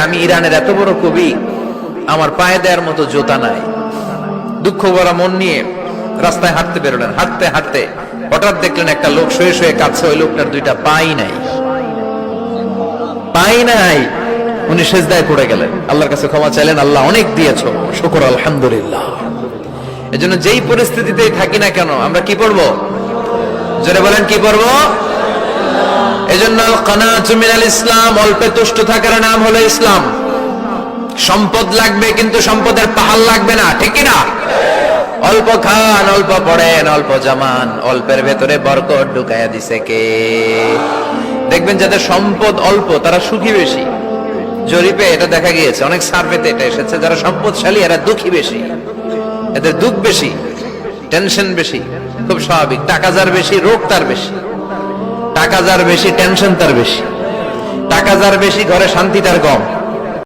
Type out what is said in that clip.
আমি ইরানের এত বড় কবি, আমার পায়ে দেওয়ার মতো জুতা নাই। দুঃখ ভরা মন নিয়ে রাস্তায় হাঁটতে বেরোলেন। হাঁটতে হাঁটতে হঠাৎ দেখলেন একটা লোক শুয়ে শুয়ে কাঁদছে। ওই লোকটার দুইটা পাই নাই, পাই নাই। উনি সেজদায় পড়ে গেলেন, আল্লাহর কাছে ক্ষমা চাইলেন, আল্লাহ অনেক দিয়েছো, শুকর আলহামদুলিল্লাহ। এজন্য যেই পরিস্থিতিতেই থাকি না কেন আমরা কি পড়বো? জোরে বলেন কি পড়বো? এজন্য কানাতু মিনাল ইসলাম, অল্পে তুষ্ট থাকার নাম হলো ইসলাম। সম্পদ লাগবে কিন্তু সম্পদের পাহাড় লাগবে না, ঠিক না? অল্প খান, অল্প পড়েন, অল্প জামান, অল্পের ভেতরে বরকত ঢুকাইয়া দিছে কে? দেখবেন যাদের সম্পদ অল্প তারা সুখী বেশি। জরিপে এটা দেখা গিয়েছে, অনেক সার্ভেতে এটা এসেছে, যারা সম্পদশালী এরা দুঃখী বেশি, এদের দুঃখ বেশি, টেনশন বেশি। খুব স্বাভাবিক, টাকা যার বেশি রোগ তার বেশি, টাকা যার বেশি টেনশন তার বেশি, টাকা যার বেশি ঘরে শান্তি তার কম।